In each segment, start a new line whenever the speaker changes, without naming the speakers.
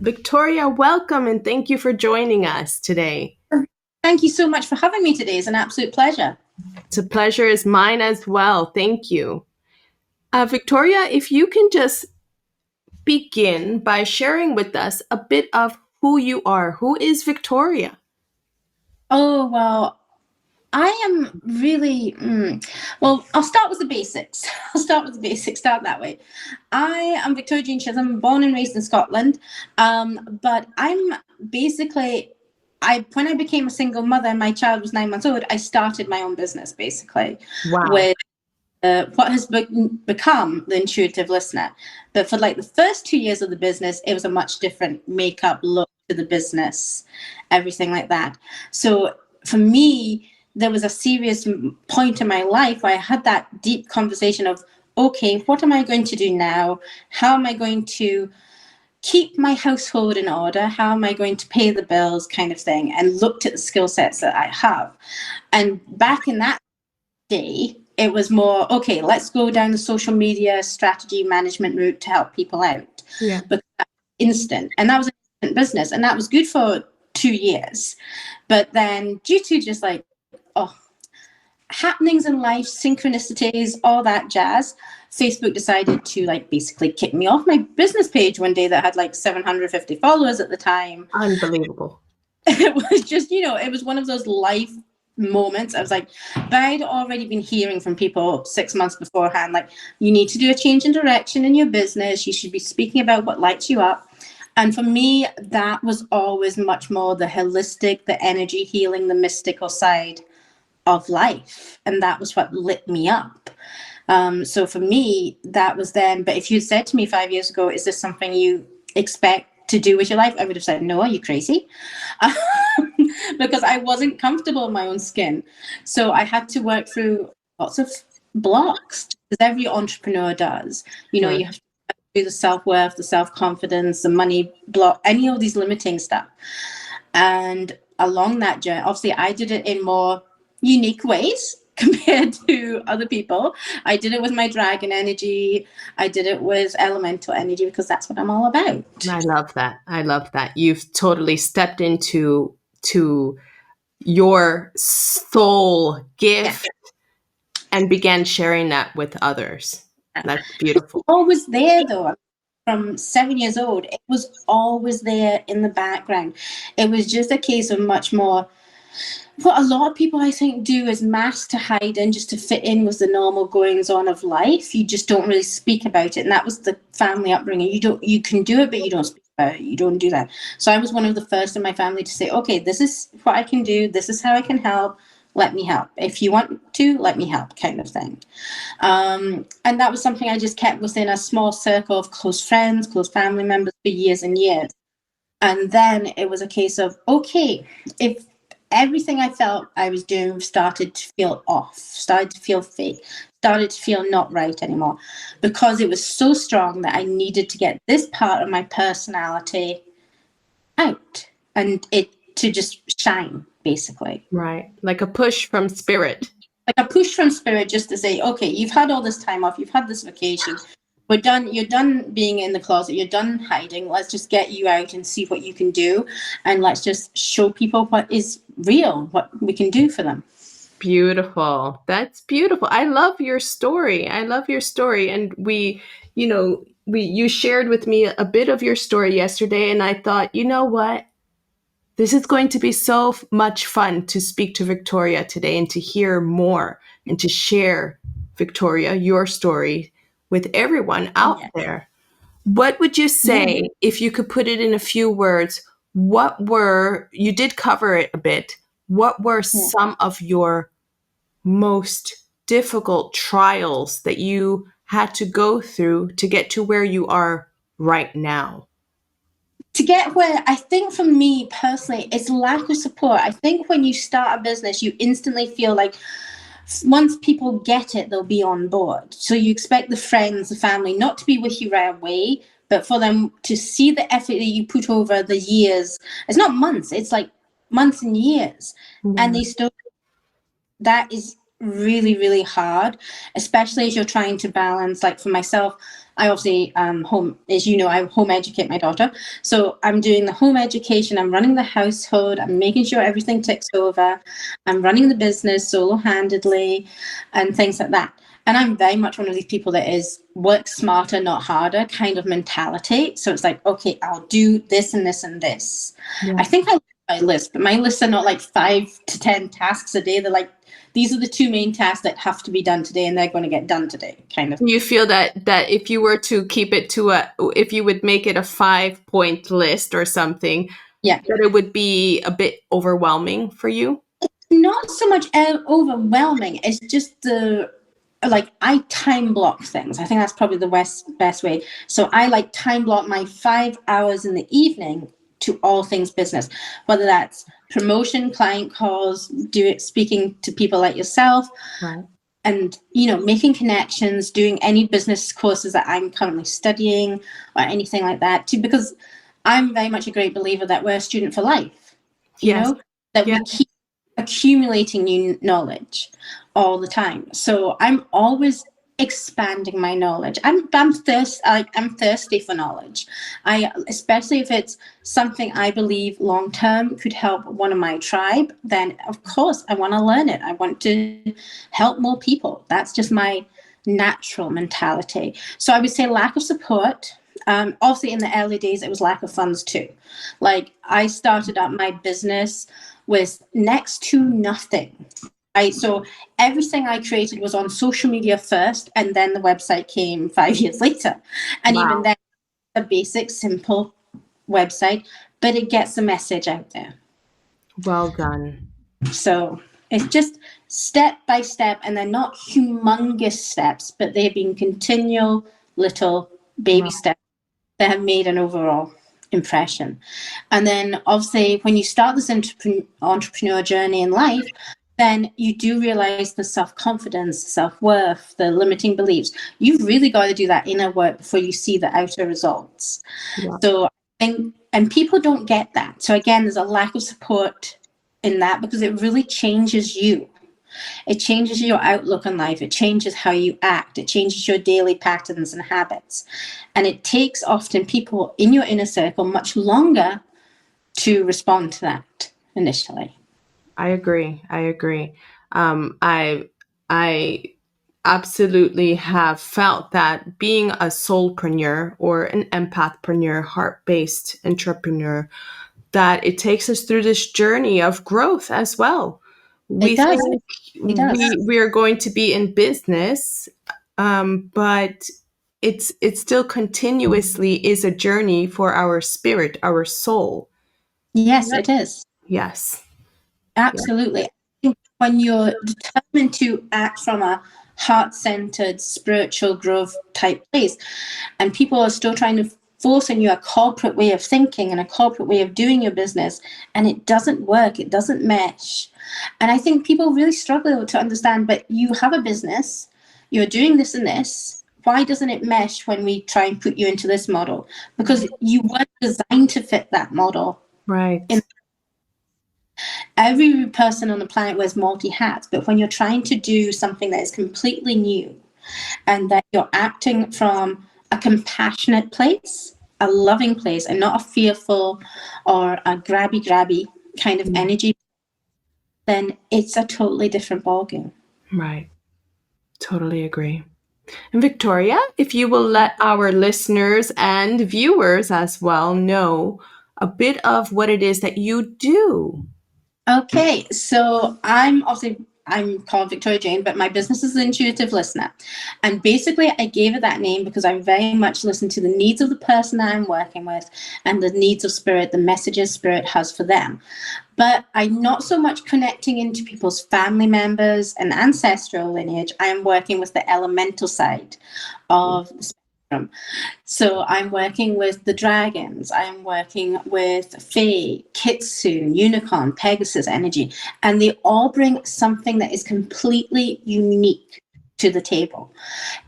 Victoria, welcome and thank you for joining us today.
Thank you so much for having me today. It's an absolute pleasure.
It's a pleasure is mine as well. Thank you. Victoria, if you can just begin by sharing with us a bit of who you are. Who is Victoria?
Oh, well, I am really, well, I'll start with the basics. Start that way. I am Victoria Jean Chisholm. I'm born and raised in Scotland. But I'm basically, when I became a single mother, my child was 9 months old, I started my own business, basically.
Wow.
With what has become the intuitive listener. But for like the first 2 years of the business, it was a much different makeup look to the business, everything like that. So for me, there was a serious point in my life where I had that deep conversation of, okay, what am I going to do now? How am I going to keep my household in order? How am I going to pay the bills, kind of thing? And looked at the skill sets that I have. And back in that day, it was more, okay, let's go down the social media strategy management route to help people out.
Yeah.
But that's instant. And that was an instant business. And that was good for 2 years. But then due to just like, happenings in life, synchronicities, all that jazz, Facebook decided to like basically kick me off my business page one day that had like 750 followers at the time.
Unbelievable.
It was just, it was one of those life moments. I was like, but I'd already been hearing from people 6 months beforehand, like, you need to do a change in direction in your business. You should be speaking about what lights you up. And for me, that was always much more the holistic, the energy healing, the mystical side of life. And that was what lit me up. So for me, that was then. But if you said to me 5 years ago, is this something you expect to do with your life? I would have said, no, are you crazy? Because I wasn't comfortable in my own skin. So I had to work through lots of blocks, as every entrepreneur does. You have to do the self-worth, the self-confidence, the money block, any of these limiting stuff. And along that journey, obviously I did it in more unique ways compared to other people. I did it with my dragon energy. I did it with elemental energy because that's what I'm all about.
I love that. You've totally stepped into your soul gift and began sharing that with others. That's beautiful.
Always there though. From 7 years old, it was always there in the background. It was just a case of much more. What a lot of people, I think, do is mask to hide in, just to fit in with the normal goings on of life. You just don't really speak about it. And that was the family upbringing. You can do it, but you don't speak about it. You don't do that. So I was one of the first in my family to say, okay, this is what I can do. This is how I can help. Let me help. If you want to, let me help, kind of thing. And that was something I just kept within a small circle of close friends, close family members for years and years. And then it was a case of, okay, if everything I felt I was doing started to feel off, started to feel fake, started to feel not right anymore, because it was so strong that I needed to get this part of my personality out and it to just shine, basically.
Right. Like a push from spirit.
Like a push from spirit, just to say, okay, you've had all this time off, you've had this vacation. We're done. You're done being in the closet. You're done hiding. Let's just get you out and see what you can do. And let's just show people what is real, what we can do for them.
Beautiful. That's beautiful. I love your story. And you shared with me a bit of your story yesterday. And I thought, you know what? This is going to be so much fun to speak to Victoria today and to hear more and to share, Victoria, your story with everyone out there. What would you say, if you could put it in a few words, you did cover it a bit, what were some of your most difficult trials that you had to go through to get to where you are right now?
To get where, I think for me personally, it's lack of support. I think when you start a business, you instantly feel like once people get it, they'll be on board. So you expect the friends, the family, not to be with you right away, but for them to see the effort that you put over the years. It's not months, it's like months and years. And they still, that is really, really hard, especially as you're trying to balance, like for myself, I obviously home, as you know, I home educate my daughter. So I'm doing the home education, I'm running the household, I'm making sure everything ticks over, I'm running the business solo-handedly and things like that. And I'm very much one of these people that is work smarter, not harder kind of mentality. So it's like, okay, I'll do this and this and this.
Yeah.
I think I like my list, but my lists are not like 5 to 10 tasks a day. They're like, these are the 2 main tasks that have to be done today, and they're going to get done today, kind of.
You feel that if you were to keep it to if you would make it a 5-point list or something,
Yeah.
that it would be a bit overwhelming for you?
Not so much overwhelming. It's just the, like, I time block things. I think that's probably the best way. So I like time block my 5 hours in the evening to all things business, whether that's promotion, client calls, speaking to people like yourself,
Right.
and, you know, making connections, doing any business courses that I'm currently studying or anything like that too, because I'm very much a great believer that we're a student for life, you
Yes.
know, that
Yeah.
we keep accumulating new knowledge all the time. So I'm always expanding my knowledge. I'm thirsty for knowledge. Especially if it's something I believe long term could help one of my tribe, then of course I want to learn it. I want to help more people. That's just my natural mentality. So I would say lack of support. Obviously, in the early days, it was lack of funds too. Like, I started up my business with next to nothing. So everything I created was on social media first, and then the website came 5 years later. And even
Wow.
then, a basic, simple website, but it gets the message out there.
Well done.
So it's just step by step, and they're not humongous steps, but they've been continual little baby
Wow.
steps that have made an overall impression. And then obviously when you start this entrepreneur journey in life, then you do realize the self-confidence, self-worth, the limiting beliefs. You've really got to do that inner work before you see the outer results.
Yeah.
So and people don't get that. So again, there's a lack of support in that, because it really changes you. It changes your outlook on life. It changes how you act. It changes your daily patterns and habits. And it takes often people in your inner circle much longer to respond to that initially.
I agree. I agree. I absolutely have felt that being a soulpreneur or an empathpreneur, heart-based entrepreneur, that it takes us through this journey of growth as well.
It
We
does.
think
It does.
we are going to be in business, but it still continuously is a journey for our spirit, our soul.
Yes, it is.
Yes. Yeah.
Absolutely. I think when you're determined to act from a heart-centered, spiritual growth type place, and people are still trying to force on you a corporate way of thinking and a corporate way of doing your business, and it doesn't work, it doesn't mesh. And I think people really struggle to understand, but you have a business, you're doing this and this. Why doesn't it mesh when we try and put you into this model? Because you weren't designed to fit that model.
Right.
Every person on the planet wears multi hats, but when you're trying to do something that is completely new and that you're acting from a compassionate place, a loving place, and not a fearful or a grabby kind of energy, then it's a totally different ballgame.
Right. Totally agree. And Victoria, if you will let our listeners and viewers as well know a bit of what it is that you do.
Okay, so I'm called Victoria Jane, but my business is the Intuitive Listener. And basically I gave it that name because I very much listen to the needs of the person that I'm working with and the needs of spirit, the messages spirit has for them. But I'm not so much connecting into people's family members and ancestral lineage. I am working with the elemental side of the spectrum. So I'm working with the dragons, I'm working with Fae, Kitsune, Unicorn, Pegasus energy, and they all bring something that is completely unique to the table.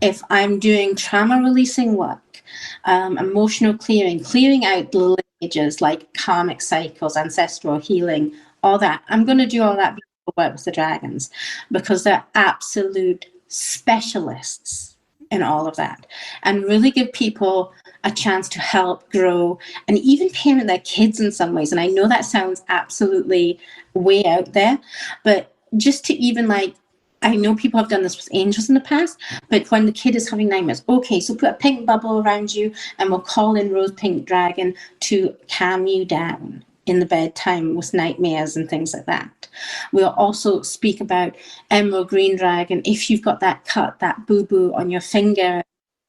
If I'm doing trauma releasing work, emotional clearing out the lineages like karmic cycles, ancestral healing, all that, I'm going to do all that work with the dragons, because they're absolute specialists in all of that, and really give people a chance to help grow and even parent their kids in some ways. And I know that sounds absolutely way out there, but just to even like, I know people have done this with angels in the past, but when the kid is having nightmares, okay, so put a pink bubble around you and we'll call in Rose Pink Dragon to calm you down in the bedtime with nightmares and things like that. We'll also speak about Emerald Green Dragon if you've got that cut, that boo-boo on your finger,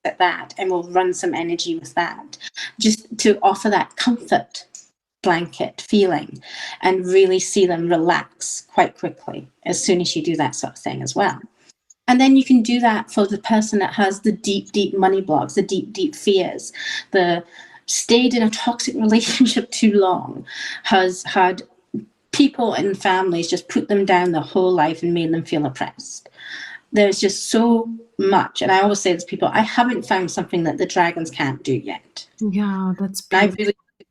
like that, and we'll run some energy with that, just to offer that comfort blanket feeling and really see them relax quite quickly as soon as you do that sort of thing as well. And then you can do that for the person that has the deep, deep money blocks, the deep, deep fears, the stayed in a toxic relationship too long, has had people and families just put them down their whole life and made them feel oppressed. There's just so much. And I always say to people, I haven't found something that the dragons can't do yet.
Yeah, that's
beautiful.
beautiful.
I really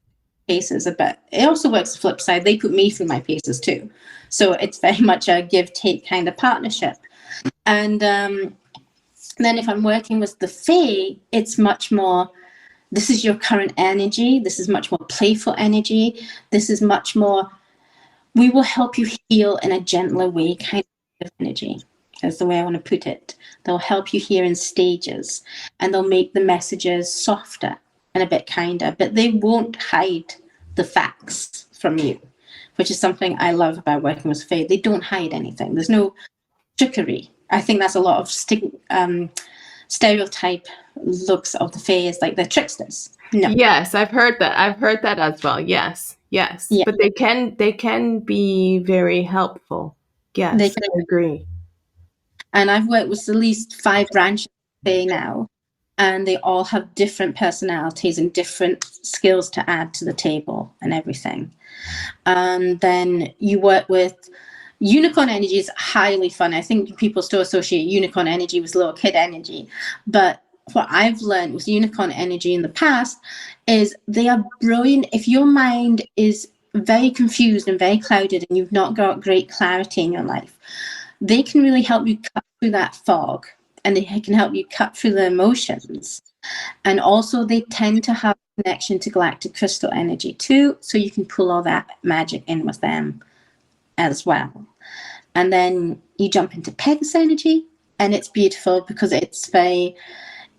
paces a bit. It also works the flip side. They put me through my paces too. So it's very much a give-take kind of partnership. And then if I'm working with the Fae, it's much more, this is your current energy. This is much more playful energy. This is much more, we will help you heal in a gentler way kind of energy. That's the way I want to put it. They'll help you hear in stages, and they'll make the messages softer and a bit kinder, but they won't hide the facts from you, which is something I love about working with Fae. They don't hide anything. There's no trickery. I think that's a lot of stereotype looks of the Fae, is like they're tricksters. No.
Yes, I've heard that. I've heard that as well. Yes, yes.
Yeah.
But they can be very helpful. Yes, I agree.
And I've worked with at least 5 branches of Fae now, and they all have different personalities and different skills to add to the table and everything. And then you work with unicorn energy. Is highly fun. I think people still associate unicorn energy with little kid energy, but what I've learned with unicorn energy in the past is they are brilliant. If your mind is very confused and very clouded and you've not got great clarity in your life, they can really help you cut through that fog, and they can help you cut through the emotions. And also they tend to have a connection to galactic crystal energy too, so you can pull all that magic in with them as well. And then you jump into Pegasus energy, and it's beautiful because it's very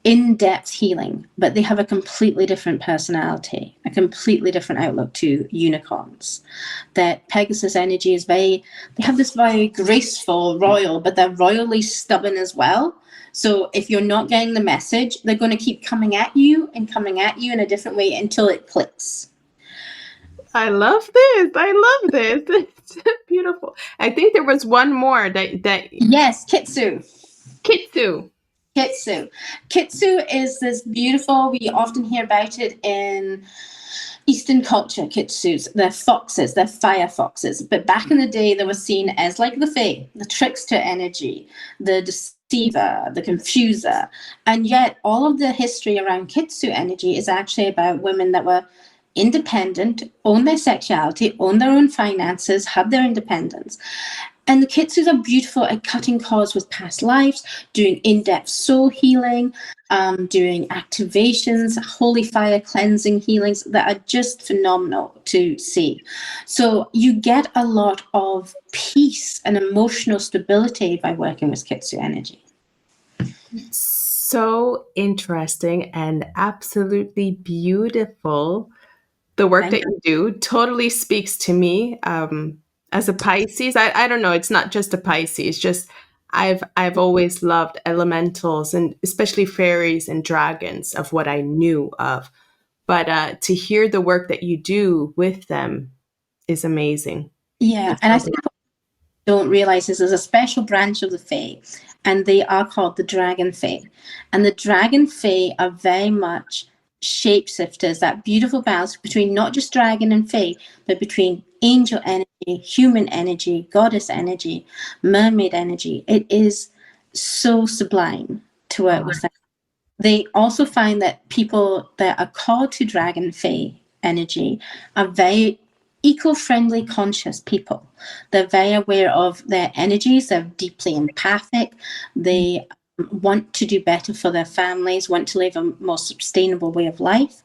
in-depth healing, but they have a completely different personality, a completely different outlook to unicorns. That Pegasus energy is they have this very graceful, royal, but they're royally stubborn as well. So if you're not getting the message, they're going to keep coming at you in a different way until it clicks.
I love this. I love this. It's beautiful. I think there was one more that
Yes, Kitsu.
Kitsu.
Kitsu is this beautiful, we often hear about it in Eastern culture, Kitsus. They're foxes, they're fire foxes. But back in the day, they were seen as like the Fae, the trickster energy, the deceiver, the confuser. And yet all of the history around Kitsu energy is actually about women that were independent, own their sexuality, own their own finances, have their independence. And the Kitsus are beautiful at cutting cords with past lives, doing in-depth soul healing, doing activations, holy fire cleansing healings that are just phenomenal to see. So you get a lot of peace and emotional stability by working with Kitsu energy.
So interesting and absolutely beautiful. The work that you do totally speaks to me. As a Pisces, I don't know, it's not just a Pisces, just I've always loved elementals, and especially fairies and dragons, of what I knew of. But to hear the work that you do with them is amazing.
Yeah, and I think what don't realize is there's a special branch of the Fae, and they are called the Dragon Fae. And the Dragon Fae are very much shapeshifters, that beautiful balance between not just dragon and Fae, but between angel energy, human energy, goddess energy, mermaid energy. It is so sublime to work with them. They also find that people that are called to Dragon Fae energy are very eco-friendly, conscious people. They're very aware of their energies. They're deeply empathic. They want to do better for their families, want to live a more sustainable way of life,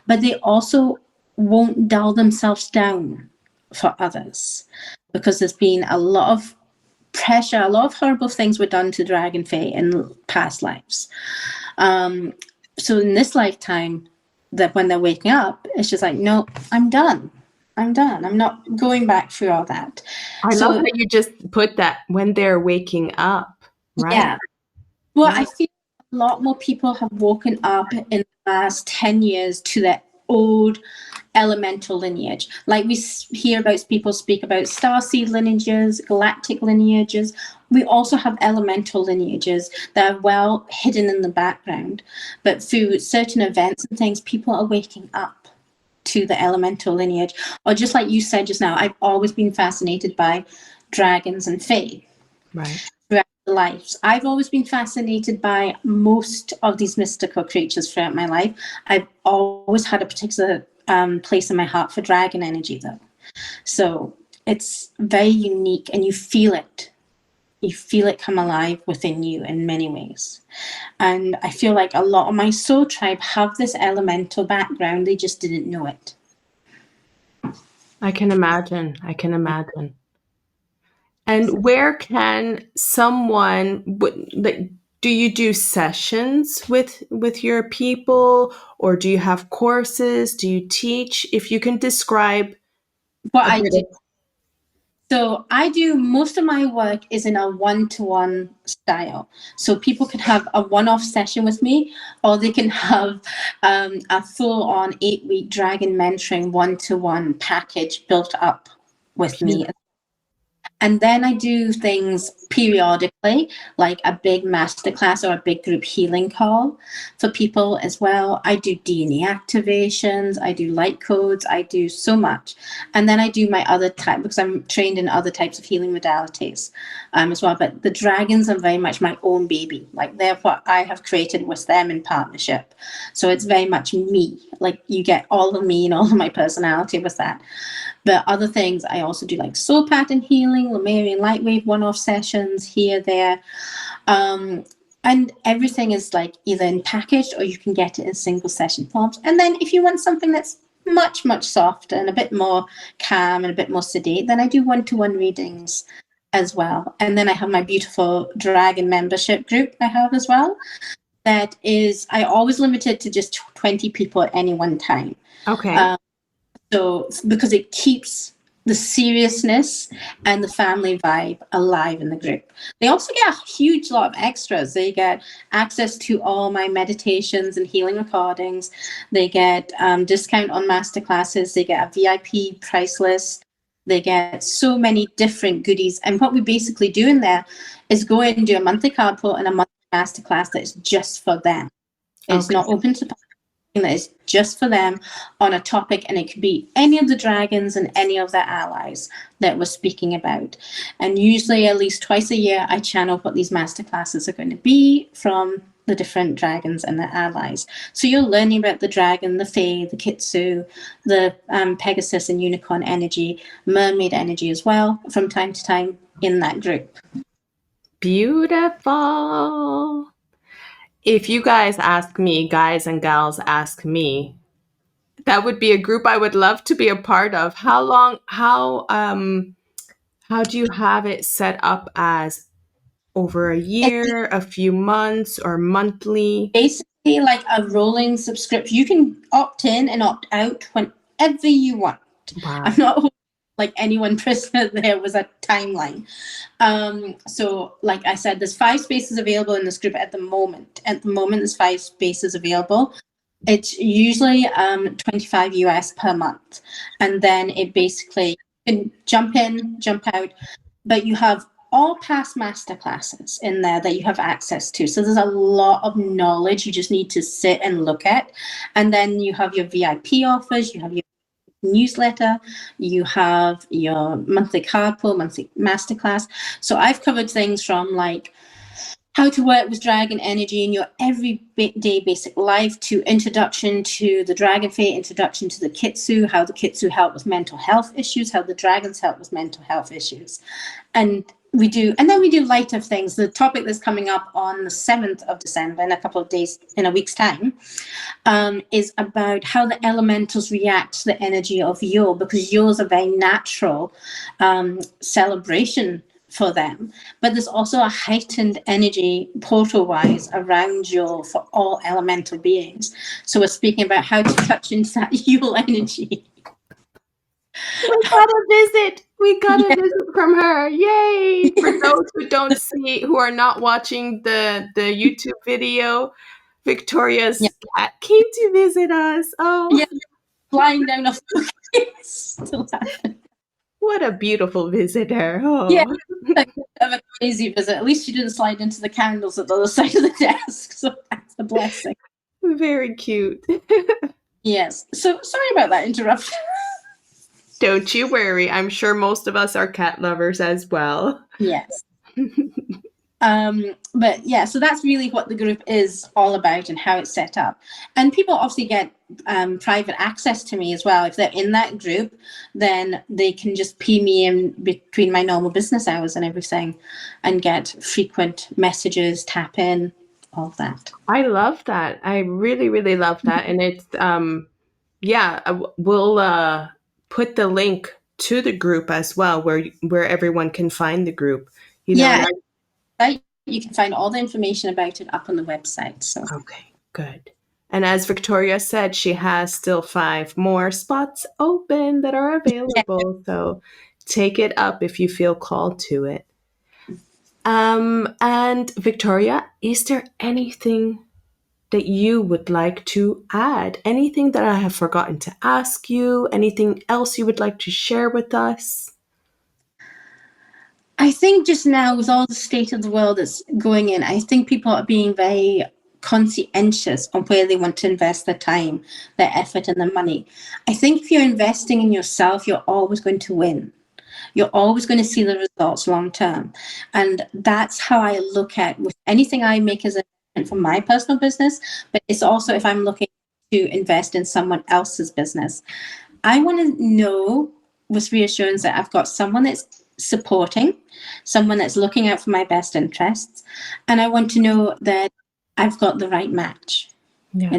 but they also won't dull themselves down for others, because there's been a lot of pressure, a lot of horrible things were done to Dragon Fae in past lives. So in this lifetime, that when they're waking up, it's just like, no, I'm done. I'm done. I'm not going back through all that.
I love
So
how you just put that, when they're waking up, right?
yeah. Well,
Yeah.
I feel a lot more people have woken up in the last 10 years to their old elemental lineage. Like we hear about people speak about starseed lineages, galactic lineages. We also have elemental lineages that are well hidden in the background. But through certain events and things, people are waking up to the elemental lineage. Or just like you said just now, I've always been fascinated by dragons and fae.
Right.
Throughout their lives, I've always been fascinated by most of these mystical creatures throughout my life. I've always had a particular place in my heart for dragon energy, though. So it's very unique, and you feel it. You feel it come alive within you in many ways. And I feel like a lot of my soul tribe have this elemental background. They just didn't know it.
I can imagine. I can imagine. And where can someone, like, do you do sessions with your people, or do you have courses? Do you teach? If you can describe
What
a
I
bit
do.
of.
So I do, most of my work is in a one-to-one style. So people can have a one-off session with me, or they can have a full-on 8-week dragon mentoring one-to-one package built up with me. And then I do things periodically, like a big masterclass or a big group healing call for people as well. I do DNA activations, I do light codes, I do so much. And then I do my other type, because I'm trained in other types of healing modalities as well. But the dragons are very much my own baby. Like they're what I have created with them in partnership. So it's very much me. Like you get all of me and all of my personality with that. But other things, I also do like soul pattern healing, Lemurian lightwave one-off sessions here, there. And everything is like either in packaged, or you can get it in single session forms. And then if you want something that's much, much softer and a bit more calm and a bit more sedate, then I do one-to-one readings as well. And then I have my beautiful dragon membership group I have as well. That is, I always limit it to just 20 people at any one time.
Okay.
So, because it keeps the seriousness and the family vibe alive in the group. They also get a huge lot of extras. They get access to all my meditations and healing recordings. They get discount on masterclasses. They get a VIP price list. They get so many different goodies. And what we basically do in there is go in and do a monthly card pull and a monthly masterclass that's just for them. It's
Okay.
not open to that is just for them on a topic, and it could be any of the dragons and any of their allies that we're speaking about. And usually at least twice a year I channel what these masterclasses are going to be from the different dragons and their allies. So you're learning about the dragon, the fae, the kitsu, the Pegasus and unicorn energy, mermaid energy as well from time to time in that group.
Beautiful. If you guys ask me, guys and gals ask me, that would be a group I would love to be a part of. How do you have it set up, as over a
It's
year, a few months, or monthly?
basically like a rolling subscription. You can opt in and opt out whenever you want.
Wow.
I'm not like any one person. There was a timeline. So like I said, there's 5 spaces available in this group at the moment. At the moment, there's 5 spaces available. It's usually 25 US per month. And then it basically, you can jump in, jump out, but you have all past masterclasses in there that you have access to. So there's a lot of knowledge you just need to sit and look at. And then you have your VIP offers, you have your newsletter, you have your monthly card pull, monthly masterclass. So I've covered things from like how to work with dragon energy in your everyday basic life, to introduction to the dragon fae, introduction to the kitsu, how the kitsu help with mental health issues, how the dragons help with mental health issues. And then we do lighter things. The topic that's coming up on the 7th of December, in a couple of days, in a week's time, is about how the elementals react to the energy of Yule, because Yule's a very natural celebration for them. But there's also a heightened energy portal-wise around Yule for all elemental beings. So we're speaking about how to touch into that Yule energy.
We got a visit. We got a visit from her. Yay! For those who don't see, who are not watching the YouTube video, Victoria's cat came to visit us. Oh,
yeah, flying down off the still happening.
What a beautiful visitor. Oh.
Yeah, a crazy visit. At least she didn't slide into the candles at the other side of the desk, so that's a blessing.
Very cute.
Yes. So sorry about that interruption.
Don't you worry. I'm sure most of us are cat lovers as well.
Yes. But yeah, so that's really what the group is all about and how it's set up. And people obviously get private access to me as well. If they're in that group, then they can just ping me in between my normal business hours and everything and get frequent messages, tap in, all of that.
I love that. I really, really love that. And it's, we'll put the link to the group as well, where everyone can find the group. You know,
you can find all the information about it up on the website. So
okay, good. And as Victoria said, she has still 5 more spots open that are available. So take it up if you feel called to it. And Victoria, is there anything that you would like to add? Anything that I have forgotten to ask you? Anything else you would like to share with us?
I think just now, with all the state of the world that's going in, I think people are being very conscientious on where they want to invest their time, their effort, and their money. I think if you're investing in yourself, you're always going to win. You're always going to see the results long term. And that's how I look at with anything I make as an investment for my personal business, but it's also if I'm looking to invest in someone else's business. I want to know with reassurance that I've got someone that's supporting, someone that's looking out for my best interests, and I want to know that I've got the right match.
Yeah.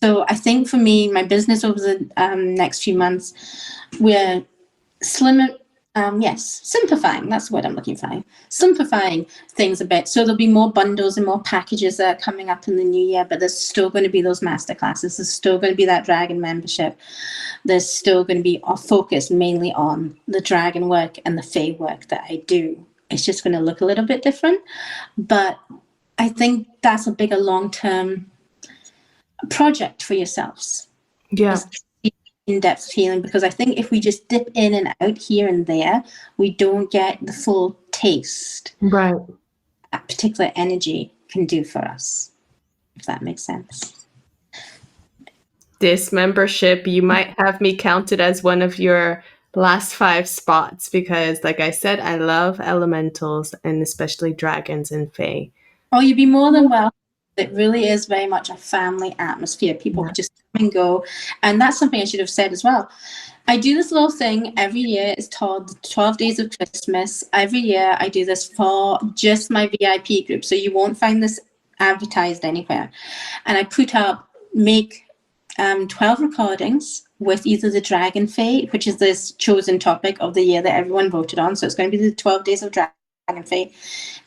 So I think for me, my business over the next few months, we're simplifying. That's what I'm looking for. Simplifying things a bit. So there'll be more bundles and more packages that are coming up in the new year, but there's still going to be those masterclasses. There's still going to be that Dragon membership. There's still going to be a focus mainly on the Dragon work and the Fae work that I do. It's just going to look a little bit different, but I think that's a bigger long-term project for yourselves.
Yeah.
In-depth healing, because I think if we just dip in and out here and there, we don't get the full taste
right
that particular energy can do for us, if that makes sense.
This membership, you might have me counted as one of your last 5 spots, because like I said, I love elementals and especially dragons and fae.
Oh, you'd be more than welcome. It really is very much a family atmosphere. People just come and go. And that's something I should have said as well. I do this little thing every year. It's called 12 Days of Christmas. Every year I do this for just my VIP group. So you won't find this advertised anywhere. And I make 12 recordings with either the Dragon Fae, which is this chosen topic of the year that everyone voted on. So it's going to be the 12 Days of Dragon Fae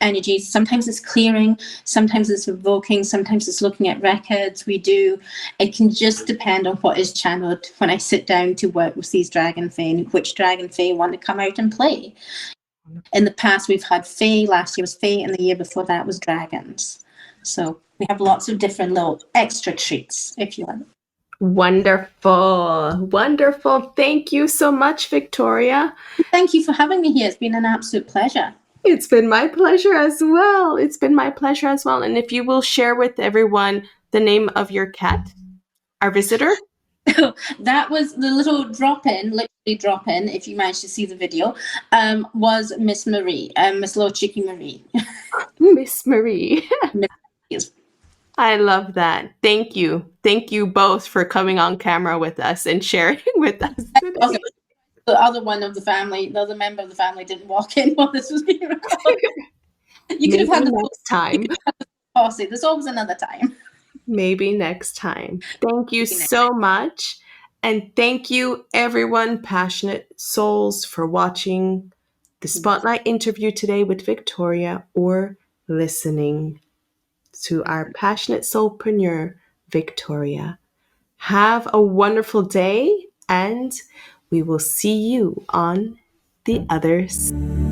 energies. Sometimes it's clearing, sometimes it's evoking, sometimes it's looking at records. It can just depend on what is channeled when I sit down to work with these Dragon Fae and which Dragon Fae want to come out and play. In the past, we've had Fae. Last year was Fae, and the year before that was dragons. So we have lots of different little extra treats, if you want.
Wonderful. Thank you so much, Victoria.
Thank you for having me here. It's been an absolute pleasure.
It's been my pleasure as well. And if you will share with everyone the name of your cat, our visitor.
That was the little drop in, literally drop in, if you managed to see the video, was Miss Marie, Miss Little Chicky Marie.
Miss Marie.
Miss Marie.
I love that. Thank you. Thank you both for coming on camera with us and sharing with us
Also,
today.
the other one of the family, the other member of the family didn't walk in while this was being recorded. You could have
Maybe
had the full
next time.
posse. There's always another time.
Maybe next time. Thank you so much. And thank you, everyone, passionate souls, for watching the Spotlight interview today with Victoria or listening to our passionate soulpreneur, Victoria. Have a wonderful day, and we will see you on the other side.